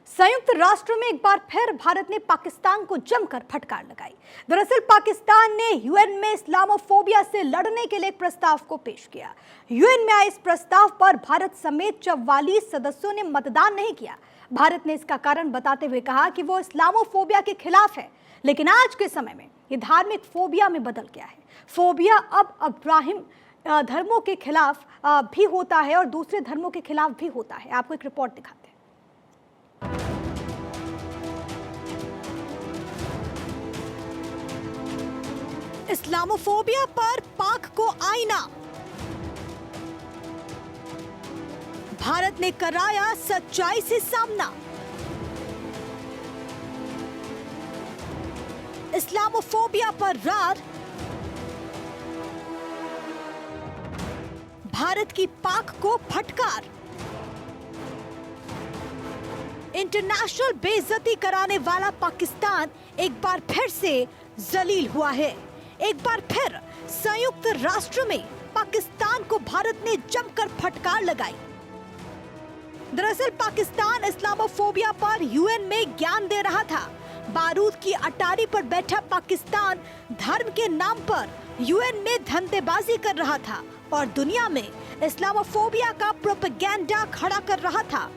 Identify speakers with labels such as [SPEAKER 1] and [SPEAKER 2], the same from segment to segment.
[SPEAKER 1] संयुक्त राष्ट्र में एक बार फिर भारत ने पाकिस्तान को जमकर फटकार लगाई। दरअसल पाकिस्तान ने यूएन में इस्लामोफोबिया से लड़ने के लिए एक प्रस्ताव को पेश किया। यूएन में आए इस प्रस्ताव पर भारत समेत 44 सदस्यों ने मतदान नहीं किया। भारत ने इसका कारण बताते हुए कहा कि वो इस्लामोफोबिया के खिलाफ है, लेकिन आज के समय में ये धार्मिक फोबिया में बदल गया है। फोबिया अब अब्राहिम धर्मों के खिलाफ भी होता है और दूसरे धर्मों के खिलाफ भी होता है। आपको एक रिपोर्ट दिखाते हैं। इस्लामोफोबिया पर पाक को आईना। भारत ने कराया सच्चाई से सामना। इस्लामोफोबिया पर रार। भारत की पाक को फटकार। इंटरनेशनल बेइज्जती कराने वाला पाकिस्तान एक बार फिर से जलील हुआ है। एक बार फिर संयुक्त राष्ट्र में पाकिस्तान को भारत ने जमकर फटकार लगाई। दरअसल पाकिस्तान इस्लामोफोबिया पर यूएन में ज्ञान दे रहा था। बारूद की अटारी पर बैठा पाकिस्तान धर्म के नाम पर यूएन में धंधेबाजी कर रहा था और दुनिया में इस्लामोफोबिया का प्रोपेगेंडा खड़ा कर रहा था।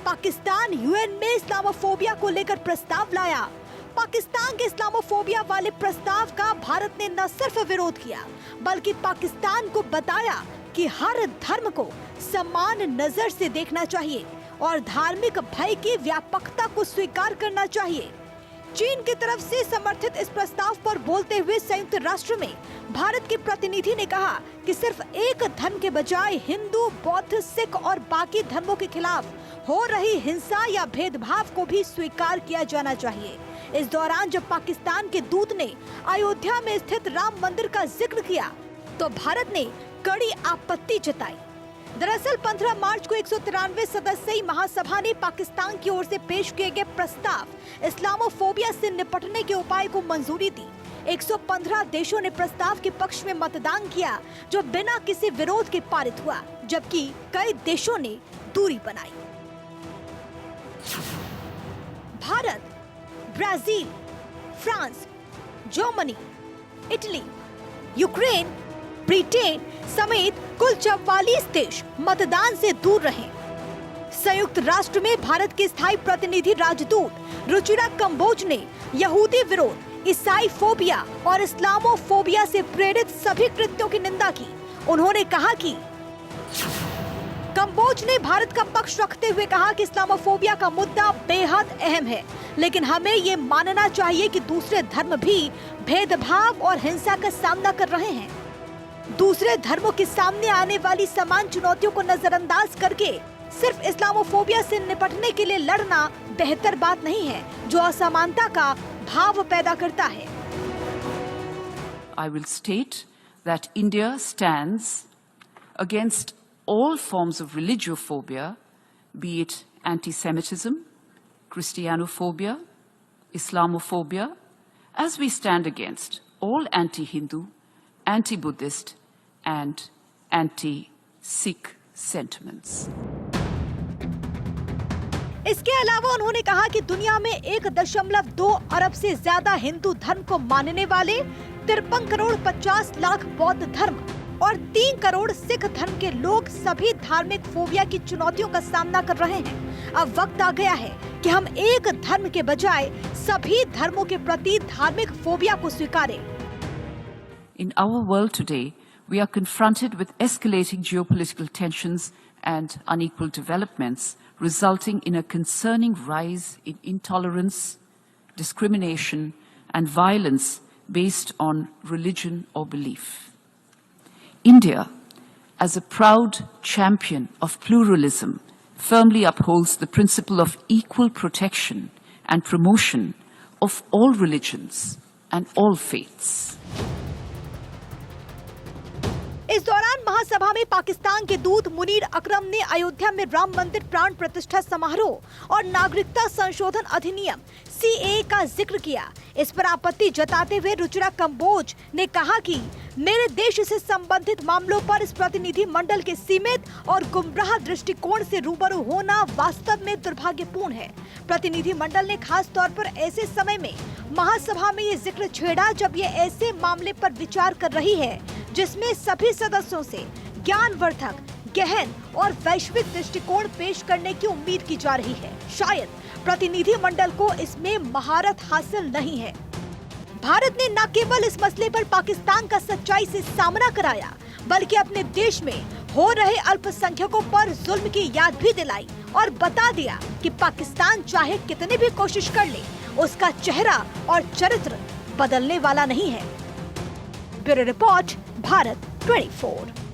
[SPEAKER 1] पाकिस्तान यूएन में इस्लामोफोबिया को लेकर प्रस्ताव लाया। पाकिस्तान के इस्लामोफोबिया वाले प्रस्ताव का भारत ने न सिर्फ विरोध किया, बल्कि पाकिस्तान को बताया कि हर धर्म को समान नजर से देखना चाहिए और धार्मिक भय की व्यापकता को स्वीकार करना चाहिए। चीन की तरफ से समर्थित इस प्रस्ताव पर बोलते हुए संयुक्त राष्ट्र में भारत के प्रतिनिधि ने कहा कि सिर्फ एक धर्म के बजाय हिंदू, बौद्ध, सिख और बाकी धर्मों के खिलाफ हो रही हिंसा या भेदभाव को भी स्वीकार किया जाना चाहिए। इस दौरान जब पाकिस्तान के दूत ने अयोध्या में स्थित राम मंदिर का जिक्र किया तो भारत ने कड़ी आपत्ति जताई। दरअसल 15 मार्च को 193 सदस्यीय महासभा ने पाकिस्तान की ओर से पेश किए गए प्रस्ताव इस्लामोफोबिया से निपटने के उपाय को मंजूरी दी। 115 देशों ने प्रस्ताव के पक्ष में मतदान किया, जो बिना किसी विरोध के पारित हुआ, जबकि कई देशों ने दूरी बनाई। Bharat, Brazil, France, Germany, Italy, Ukraine, Britain समेत कुल 44 देश मतदान से दूर रहे। संयुक्त राष्ट्र में भारत के स्थायी प्रतिनिधि राजदूत रुचिरा कंबोज ने यहूदी विरोध, ईसाई फोबिया और इस्लामोफोबिया से प्रेरित सभी कृत्यों की निंदा की। उन्होंने कहा कि कंबोज ने भारत का पक्ष रखते हुए कहा कि इस्लामोफोबिया का मुद्दा बेहद अहम है, लेकिन हमें ये मानना चाहिए कि दूसरे धर्म भी भेदभाव और हिंसा का सामना कर रहे हैं। दूसरे धर्मों के सामने आने वाली समान चुनौतियों को नजरअंदाज करके सिर्फ इस्लामोफोबिया से निपटने के लिए लड़ना बेहतर बात नहीं है, जो असमानता का भाव पैदा करता है।
[SPEAKER 2] I will state that India stands against all forms of religiophobia, be it anti-Semitism, Christianophobia, Islamophobia, as we stand against all anti-Hindu, anti-Buddhist and anti-Sikh sentiments.
[SPEAKER 1] इसके अलावा उन्होंने कहा कि दुनिया में 1.2 अरब से ज्यादा हिंदू धर्म को मानने वाले 53 करोड़ 50 लाख बौद्ध धर्म और 3 करोड़ सिख धर्म के लोग सभी धार्मिक फोबिया की चुनौतियों का सामना कर रहे हैं। अब वक्त आ गया है कि हम एक धर्म के बजाय सभी धर्मों के प्रति धार्मिक फोबिया को स्वीकारें।
[SPEAKER 2] In our world today, we are confronted with escalating geopolitical tensions and unequal developments, resulting in a concerning rise in intolerance, discrimination, and violence based on religion or belief. India, as a proud champion of pluralism, firmly upholds the principle of equal protection and promotion of all religions and all faiths.
[SPEAKER 1] इस दौरान महासभा में पाकिस्तान के दूत मुनीर अकरम ने अयोध्या में राम मंदिर प्राण प्रतिष्ठा समारोह और नागरिकता संशोधन अधिनियम CAA का जिक्र किया। इस पर आपत्ति जताते हुए रुचिरा कंबोज ने कहा कि मेरे देश से संबंधित मामलों पर इस प्रतिनिधि मंडल के सीमित और गुमराह दृष्टिकोण से रूबरू होना वास्तव में दुर्भाग्यपूर्ण है। प्रतिनिधि मंडल ने खास तौर पर ऐसे समय में महासभा में ये जिक्र छेड़ा जब ये ऐसे मामले पर विचार कर रही है जिसमें सभी सदस्यों से ज्ञानवर्धक, गहन और वैश्विक दृष्टिकोण पेश करने की उम्मीद की जा रही है। शायद प्रतिनिधि मंडल को इसमें महारत हासिल नहीं है। भारत ने न केवल इस मसले पर पाकिस्तान का सच्चाई से सामना कराया, बल्कि अपने देश में हो रहे अल्पसंख्यकों पर जुल्म की याद भी दिलाई और बता दिया कि पाकिस्तान चाहे कितनी भी कोशिश कर ले, उसका चेहरा और चरित्र बदलने वाला नहीं है। Bureau report, Bharat 24।